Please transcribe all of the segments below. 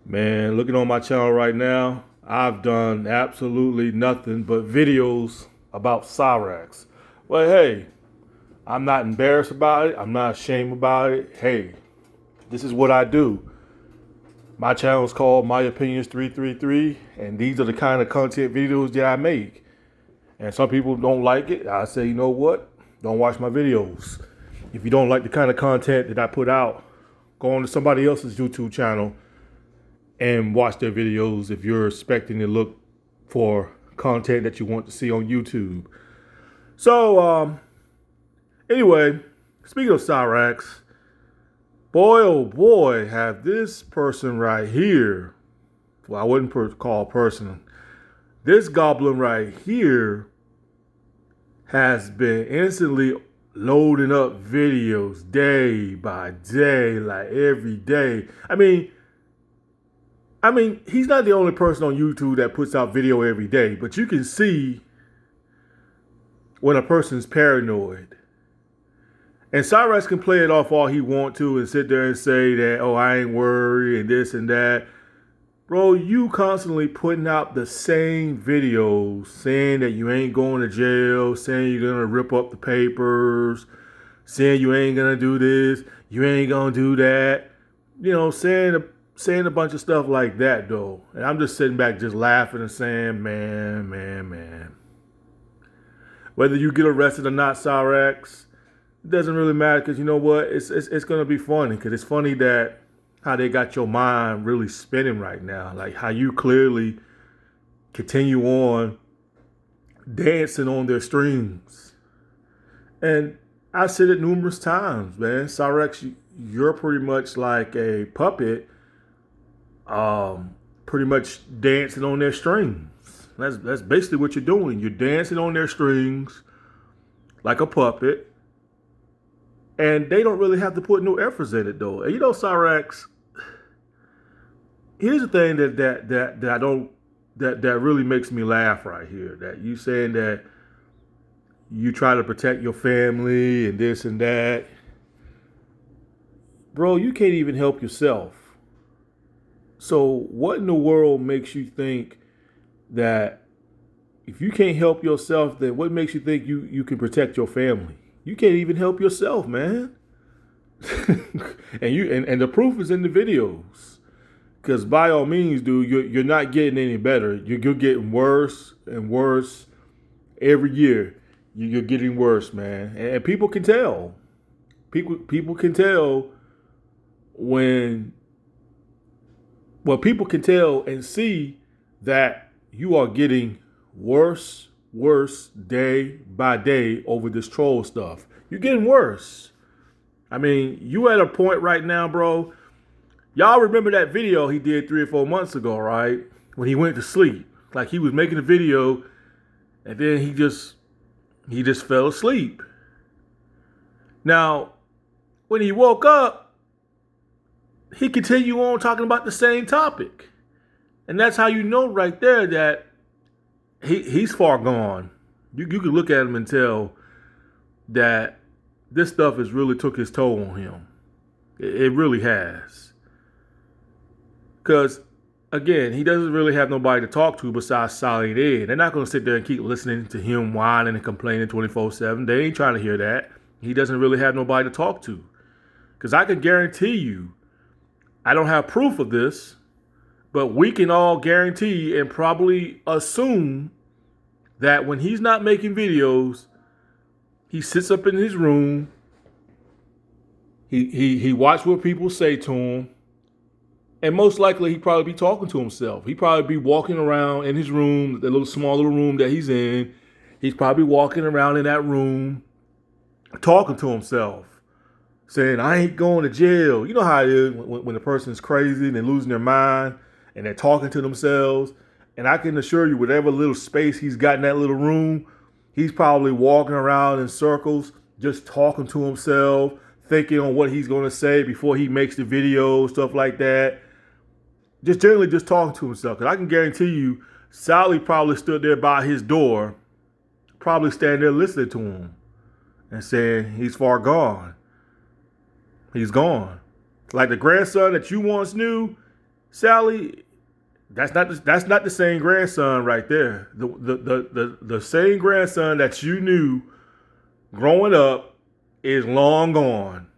Man, looking on my channel right now, I've done absolutely nothing but videos about Cyraxx. Well, hey, I'm not embarrassed about it. I'm not ashamed about it. Hey, this is what I do. My channel is called My Opinions 333, and these are the kind of content videos that I make. And some people don't like it. I say, you know what? Don't watch my videos. If you don't like the kind of content that I put out, go on to somebody else's YouTube channel and watch their videos if you're expecting to look for content that you want to see on YouTube. So, anyway, speaking of Cyraxx, boy, oh boy, have this person right here, well, I wouldn't call person, this goblin right here has been instantly loading up videos day by day, like every day. I mean, he's not the only person on YouTube that puts out video every day, but you can see when a person's paranoid. And Cyraxx can play it off all he wants to and sit there and say that, oh, I ain't worried and this and that. Bro, you constantly putting out the same videos saying that you ain't going to jail, saying you're going to rip up the papers, saying you ain't going to do this, you ain't going to do that. You know, saying a bunch of stuff like that, though. And I'm just sitting back just laughing and saying, man. Whether you get arrested or not, Cyraxx, it doesn't really matter, because you know what? It's going to be funny, because it's funny that how they got your mind really spinning right now. Like how you clearly continue on dancing on their strings. And I said it numerous times, man. Cyraxx, you're pretty much like a puppet, pretty much dancing on their strings. That's basically what you're doing. You're dancing on their strings like a puppet. And they don't really have to put no efforts in it, though. And you know, Cyraxx, here's the thing that really makes me laugh right here. That you saying that you try to protect your family and this and that. Bro, you can't even help yourself. So what in the world makes you think that if you can't help yourself, then what makes you think you can protect your family? You can't even help yourself, man. and the proof is in the videos. Because by all means, dude, you're not getting any better. You're getting worse and worse every year. You're getting worse, man. And people can tell. People can tell when. Well, people can tell and see that you are getting worse day by day over this troll stuff. You're getting worse. I mean, you at a point right now, bro. Y'all remember that video he did 3 or 4 months ago, right? When he went to sleep. Like he was making a video and then he just fell asleep. Now, when he woke up, he continued on talking about the same topic. And that's how you know right there that he's far gone. You can look at him and tell that this stuff has really took its toll on him. It really has. Because, again, he doesn't really have nobody to talk to besides Solid Ed. They're not going to sit there and keep listening to him whining and complaining 24/7. They ain't trying to hear that. He doesn't really have nobody to talk to. Because I can guarantee you, I don't have proof of this, but we can all guarantee and probably assume that when he's not making videos, he sits up in his room, he watch what people say to him, and most likely he'd probably be talking to himself. He'd probably be walking around in his room, the little small little room that he's in. He's probably walking around in that room, talking to himself, saying, I ain't going to jail. You know how it is when a person's crazy and they're losing their mind and they're talking to themselves. And I can assure you, whatever little space he's got in that little room, he's probably walking around in circles, just talking to himself, thinking on what he's going to say before he makes the video, stuff like that. Just generally just talking to himself. Because I can guarantee you, Sally probably stood there by his door, probably standing there listening to him and saying, he's far gone. He's gone. Like the grandson that you once knew, Sally, that's not the same grandson right there. The same grandson that you knew growing up is long gone.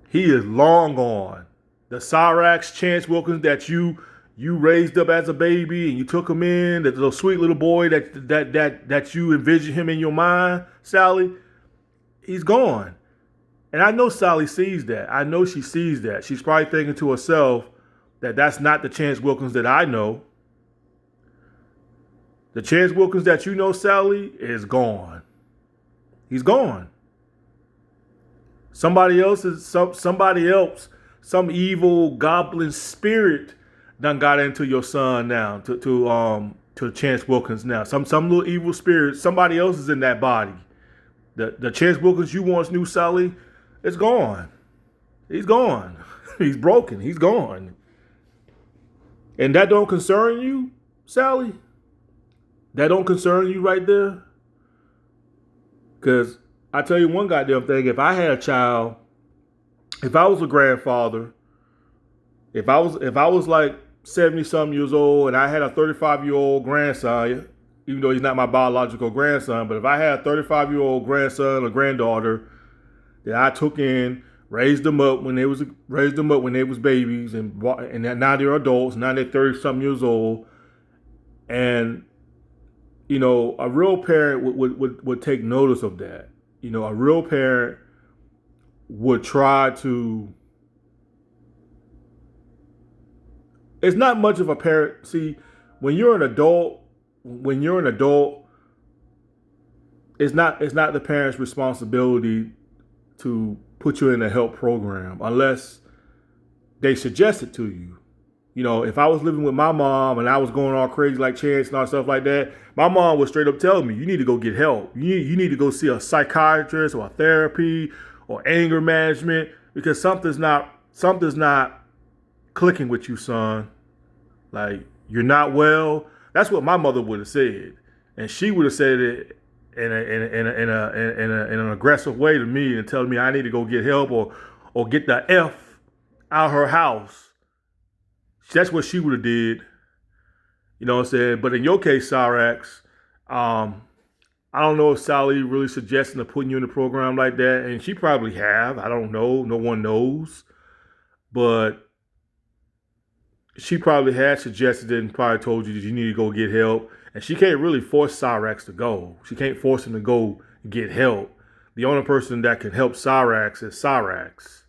He is long gone. The Cyraxx Chance Wilkins that you raised up as a baby and you took him in, that little sweet little boy that you envisioned him in your mind, Sally, he's gone. And I know Sally sees that. I know she sees that. She's probably thinking to herself that that's not the Chance Wilkins that I know. The Chance Wilkins that you know, Sally, is gone. He's gone. Somebody else, some evil goblin spirit done got into your son now, to Chance Wilkins now. Some little evil spirit, somebody else is in that body. The Chance Wilkins you once knew, Sally, is gone. He's gone. He's broken. He's gone. And that don't concern you, Sally? That don't concern you right there? Because I tell you one goddamn thing, if I had a child, if I was a grandfather, if I was like 70-something years old and I had a 35-year-old grandson, even though he's not my biological grandson, but if I had a 35-year-old grandson or granddaughter that I took in, raised them up when they was babies, and now they're adults, now they're 30-something years old, and you know, a real parent would take notice of that. You know, a real parent would try to. It's not much of a parent. See, when you're an adult, it's not the parent's responsibility to put you in a help program unless they suggest it to you. You know, if I was living with my mom and I was going all crazy like Chance and all stuff like that, my mom would straight up tell me, you need to go get help. You need to go see a psychiatrist or a therapy or anger management because something's not clicking with you, son. Like, you're not well. That's what my mother would have said. And she would have said it in an aggressive way to me and telling me I need to go get help or get the F out of her house. That's what she would have did. You know what I'm saying? But in your case, Cyraxx, I don't know if Sally really suggesting to putting you in a program like that. And she probably have. I don't know. No one knows. But she probably had suggested it and probably told you that you need to go get help. And she can't really force Cyraxx to go. She can't force him to go get help. The only person that can help Cyraxx is Cyraxx.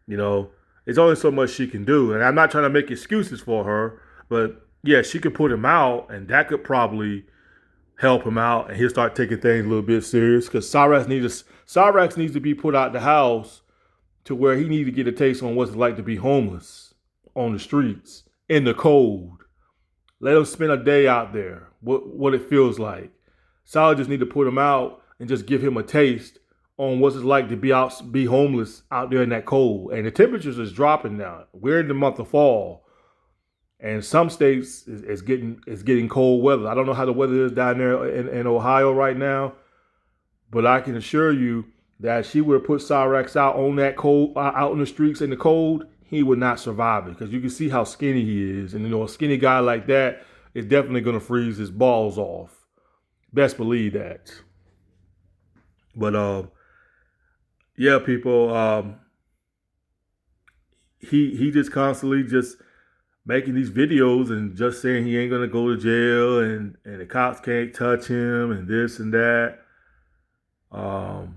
You know, there's only so much she can do. And I'm not trying to make excuses for her, but yeah, she could put him out and that could probably help him out and he'll start taking things a little bit serious because Cyraxx needs to be put out the house to where he needs to get a taste on what it's like to be homeless on the streets in the cold. Let him spend a day out there, what it feels like. Sally just need to put him out and just give him a taste on what it's like to be homeless out there in that cold. And the temperatures is dropping now. We're in the month of fall. And some states is getting cold weather. I don't know how the weather is down there in Ohio right now, but I can assure you that she would have put Cyraxx out on that cold, out in the streets in the cold, he would not survive it because you can see how skinny he is. And you know, a skinny guy like that is definitely going to freeze his balls off. Best believe that. But yeah, people, he just constantly just making these videos and just saying he ain't gonna go to jail and the cops can't touch him and this and that. Talk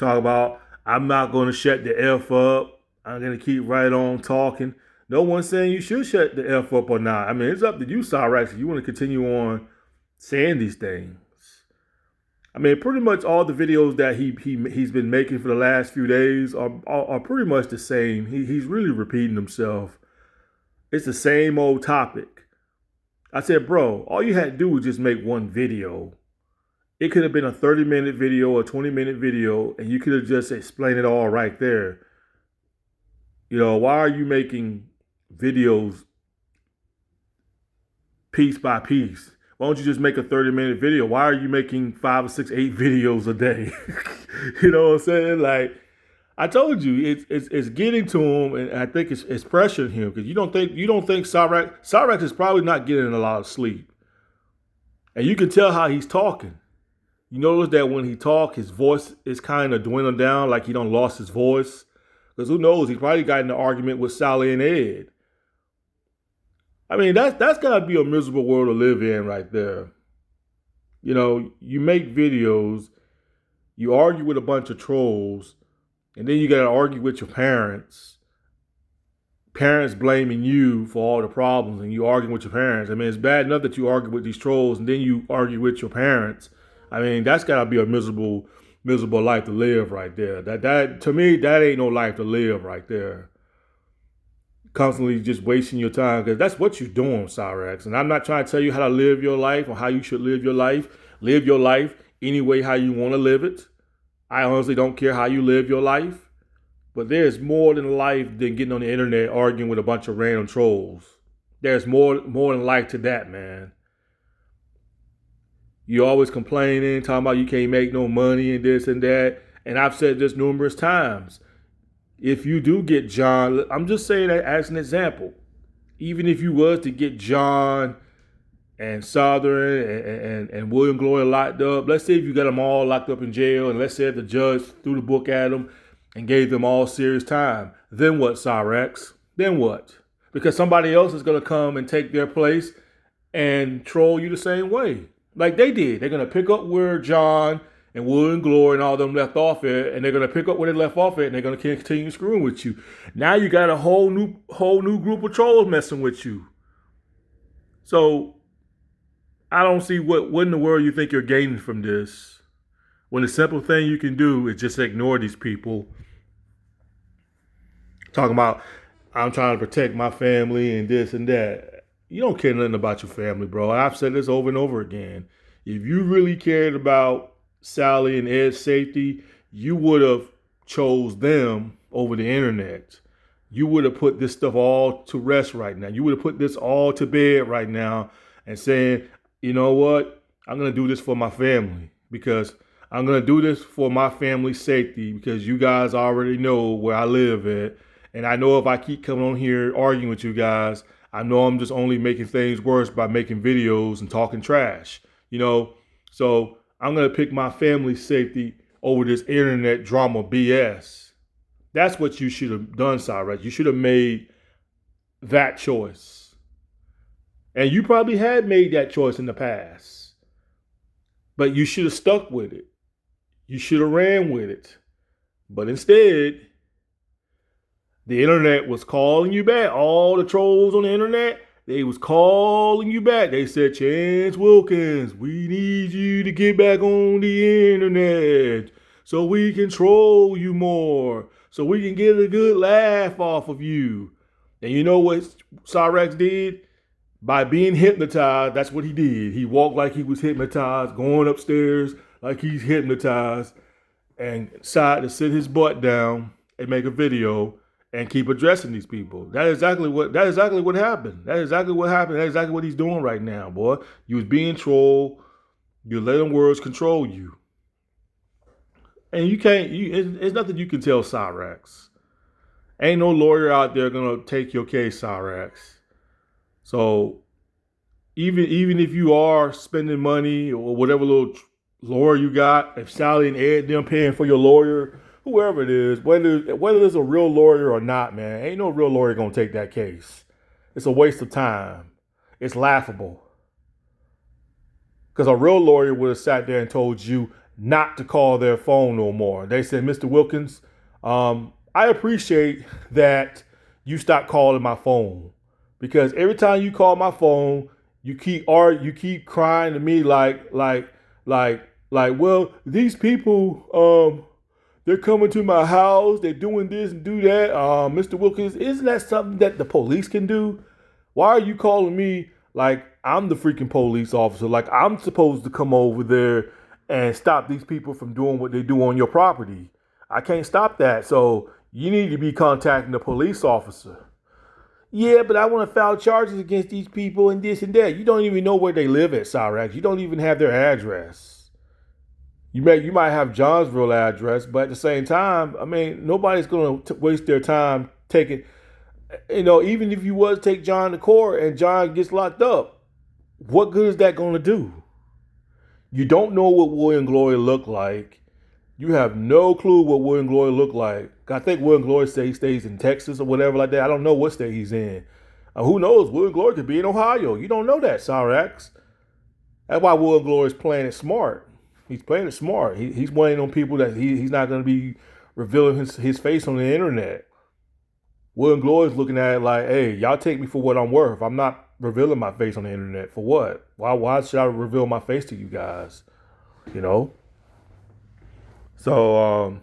about I'm not gonna shut the F up. I'm gonna keep right on talking. No one's saying you should shut the F up or not. I mean, it's up to you, Cyraxx, if you want to continue on saying these things. I mean, pretty much all the videos that he's been making for the last few days are pretty much the same. He's really repeating himself. It's the same old topic. I said, bro, all you had to do was just make one video. It could have been a 30-minute video or 20-minute video, and you could have just explained it all right there. You know, why are you making videos piece by piece? Why don't you just make a 30-minute video? Why are you making 5 or 6, 8 videos a day? You know what I'm saying? Like, I told you it's getting to him, and I think it's pressuring him because you don't think Cyraxx is probably not getting a lot of sleep, and you can tell how he's talking. You notice that when he talk, his voice is kind of dwindling down, like he don't lost his voice. Because who knows? He probably got in an argument with Sally and Ed. I mean, that's gotta be a miserable world to live in, right there. You know, you make videos, you argue with a bunch of trolls, and then you gotta argue with your parents. Parents blaming you for all the problems, and you arguing with your parents. I mean, it's bad enough that you argue with these trolls, and then you argue with your parents. I mean, that's gotta be a miserable life to live right there. That to me, that ain't no life to live right there. Constantly just wasting your time because that's what you're doing, Cyraxx. And I'm not trying to tell you how to live your life or how you should live your life. Live your life any way how you want to live it. I honestly don't care how you live your life. But there's more than life than getting on the internet arguing with a bunch of random trolls. There's more than life to that, man. You always complaining, talking about you can't make no money and this and that. And I've said this numerous times. If you do get John, I'm just saying that as an example. Even if you was to get John and Southern and William Glory locked up, let's say if you got them all locked up in jail, and let's say if the judge threw the book at them and gave them all serious time, then what, Cyraxx? Then what? Because somebody else is going to come and take their place and troll you the same way. Like they did. They're going to pick up where John and William Glory and all them left off it, and they're going to pick up where they left off it, and they're going to continue screwing with you. Now you got a whole new group of trolls messing with you. So I don't see what in the world you think you're gaining from this. When the simple thing you can do is just ignore these people. Talking about, I'm trying to protect my family and this and that. You don't care nothing about your family, bro. I've said this over and over again. If you really cared about Sally and Ed's safety, you would have chose them over the internet. You would have put this stuff all to rest right now. You would have put this all to bed right now and saying, you know what? I'm going to do this for my family because I'm going to do this for my family's safety because you guys already know where I live at. And I know if I keep coming on here arguing with you guys, I know I'm just only making things worse by making videos and talking trash, you know? So I'm going to pick my family's safety over this internet drama BS. That's what you should have done, Cyraxx. You should have made that choice. And you probably had made that choice in the past. But you should have stuck with it. You should have ran with it. But instead, the internet was calling you back. All the trolls on the internet, they was calling you back. They said, Chance Wilkins, we need you to get back on the internet so we can troll you more, so we can get a good laugh off of you. And you know what Cyraxx did? By being hypnotized, that's what he did. He walked like he was hypnotized, going upstairs like he's hypnotized, and decided to sit his butt down and make a video and keep addressing these people. That's exactly what happened. That's exactly what happened. That's exactly what he's doing right now, boy. You was being trolled. You're letting words control you. And you can't, it's nothing you can tell Cyraxx. Ain't no lawyer out there gonna take your case, Cyraxx. So even if you are spending money or whatever little lawyer you got, if Sally and Ed them paying for your lawyer, whoever it is, whether it's a real lawyer or not, man, ain't no real lawyer gonna take that case. It's a waste of time. It's laughable. Because a real lawyer would have sat there and told you not to call their phone no more. They said, Mr. Wilkins, I appreciate that you stopped calling my phone. Because every time you call my phone, you keep crying to me like, well, these people, they're coming to my house. They're doing this and do that. Mr. Wilkins, isn't that something that the police can do? Why are you calling me like I'm the freaking police officer? Like I'm supposed to come over there and stop these people from doing what they do on your property. I can't stop that. So you need to be contacting the police officer. Yeah, but I want to file charges against these people and this and that. You don't even know where they live at, Cyraxx. You don't even have their address. You might have John's real address, but at the same time, I mean, nobody's going to waste their time taking. Even if you was take John to court and John gets locked up, what good is that going to do? You don't know what William Glory looked like. You have no clue what William Glory looked like. I think William Glory said he stays in Texas or whatever like that. I don't know what state he's in. Who knows? William Glory could be in Ohio. You don't know that, Cyraxx. That's why William Glory is playing it smart. He's playing it smart. He's weighing on people that he's not going to be revealing his face on the internet. William Glory's looking at it like, hey, y'all take me for what I'm worth. I'm not revealing my face on the internet. For what? Why should I reveal my face to you guys? You know? So,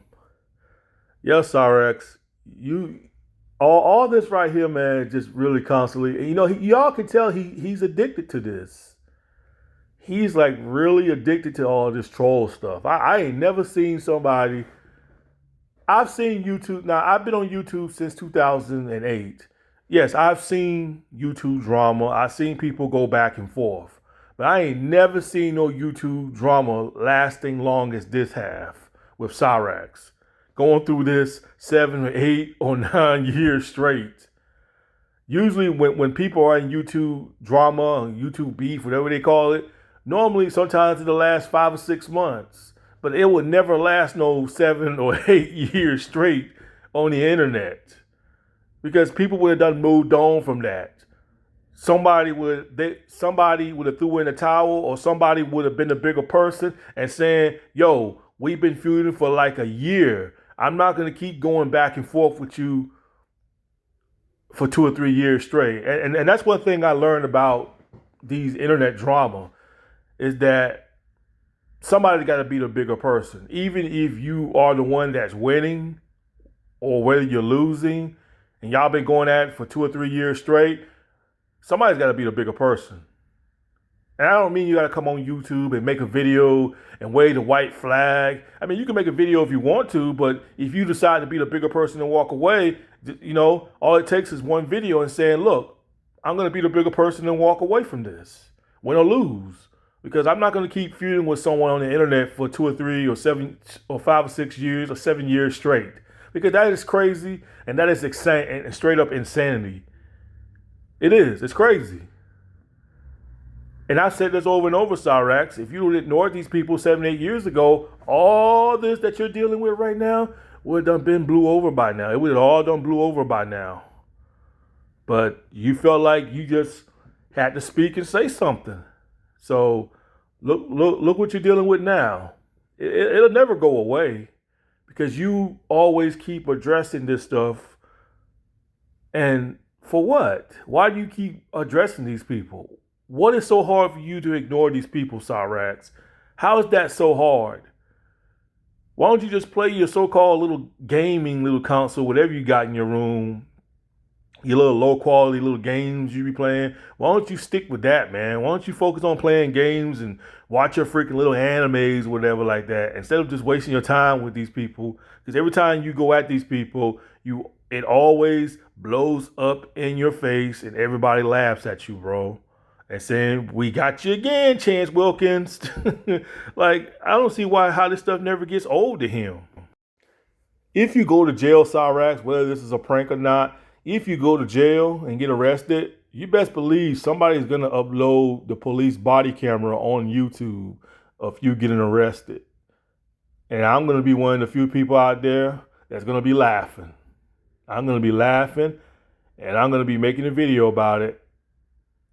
yeah, Cyraxx, you all this right here, man, just really constantly. Y'all can tell he's addicted to this. He's like really addicted to all this troll stuff. I ain't never seen somebody. I've seen YouTube. Now, I've been on YouTube since 2008. Yes, I've seen YouTube drama. I've seen people go back and forth. But I ain't never seen no YouTube drama lasting long as this have with Cyraxx. Going through this 7 or 8 or 9 years straight. Usually when people are in YouTube drama, YouTube beef, whatever they call it, normally sometimes it'll last 5 or 6 months. But it would never last no 7 or 8 years straight on the internet. Because people would have done moved on from that. Somebody would have threw in a towel, or somebody would have been a bigger person and saying, yo, we've been feuding for like a year. I'm not going to keep going back and forth with you for 2 or 3 years straight. And that's one thing I learned about these internet drama is that somebody's got to be the bigger person. Even if you are the one that's winning or whether you're losing and y'all been going at it for 2 or 3 years straight, somebody's got to be the bigger person. And I don't mean you got to come on YouTube and make a video and wave the white flag. I mean, you can make a video if you want to, but if you decide to be the bigger person and walk away, all it takes is one video and saying, look, I'm going to be the bigger person and walk away from this. Win or lose. Because I'm not going to keep feuding with someone on the internet for 2 or 3 or 7 or 5 or 6 years or 7 years straight. Because that is crazy and that is insane and straight up insanity. It is. It's crazy. And I said this over and over, Cyraxx. If you had ignored these people 7, 8 years ago, all this that you're dealing with right now would have been blew over by now. It would have all done blew over by now. But you felt like you just had to speak and say something. So look what you're dealing with now. It'll never go away because you always keep addressing this stuff. And for what? Why do you keep addressing these people? What is so hard for you to ignore these people, Cyraxx? How is that so hard? Why don't you just play your so-called little gaming little console, whatever you got in your room, your little low-quality little games you be playing? Why don't you stick with that, man? Why don't you focus on playing games and watch your freaking little animes, whatever like that, instead of just wasting your time with these people? Because every time you go at these people, it always blows up in your face and everybody laughs at you, bro. And saying, we got you again, Chance Wilkins. Like, I don't see how this stuff never gets old to him. If you go to jail, Cyraxx, whether this is a prank or not, if you go to jail and get arrested, you best believe somebody's going to upload the police body camera on YouTube of you getting arrested. And I'm going to be one of the few people out there that's going to be laughing. I'm going to be laughing, and I'm going to be making a video about it,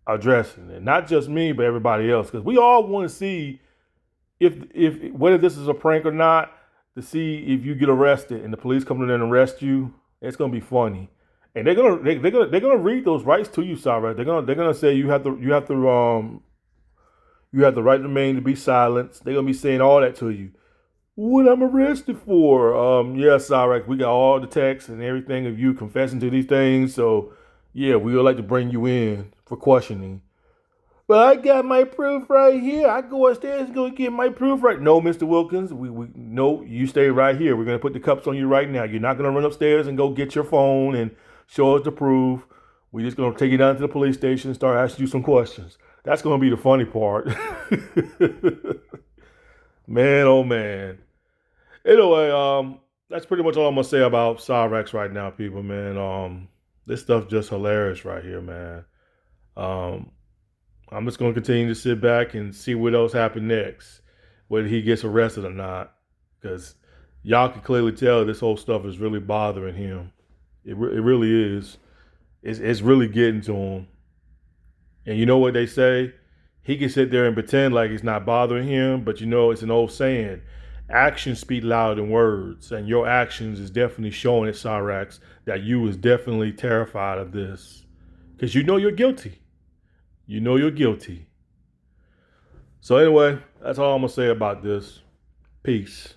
addressing it. Not just me, but everybody else. Because we all want to see if whether this is a prank or not, to see if you get arrested and the police come in and arrest you. It's going to be funny. And they're gonna read those rights to you, Cyraxx. They're gonna say you have the right to remain to be silenced. They're gonna be saying all that to you. What I'm arrested for? Yeah, Cyraxx, we got all the texts and everything of you confessing to these things. So yeah, we would like to bring you in for questioning. But I got my proof right here. I go upstairs and go get my proof right. No, Mr. Wilkins, no, you stay right here. We're gonna put the cuffs on you right now. You're not gonna run upstairs and go get your phone and show us the proof. We're just going to take you down to the police station and start asking you some questions. That's going to be the funny part. Man, oh man. Anyway, that's pretty much all I'm gonna say about Cyraxx right now, people, man. This stuff's just hilarious right here, man. Um, I'm just gonna continue to sit back and see what else happens next, whether he gets arrested or not, because y'all can clearly tell this whole stuff is really bothering him. It really is. It's really getting to him. And you know what they say? He can sit there and pretend like it's not bothering him, but you know, it's an old saying. Actions speak louder than words, and your actions is definitely showing at Cyraxx that you is definitely terrified of this. Because you know you're guilty. You know you're guilty. So anyway, that's all I'm gonna say about this. Peace.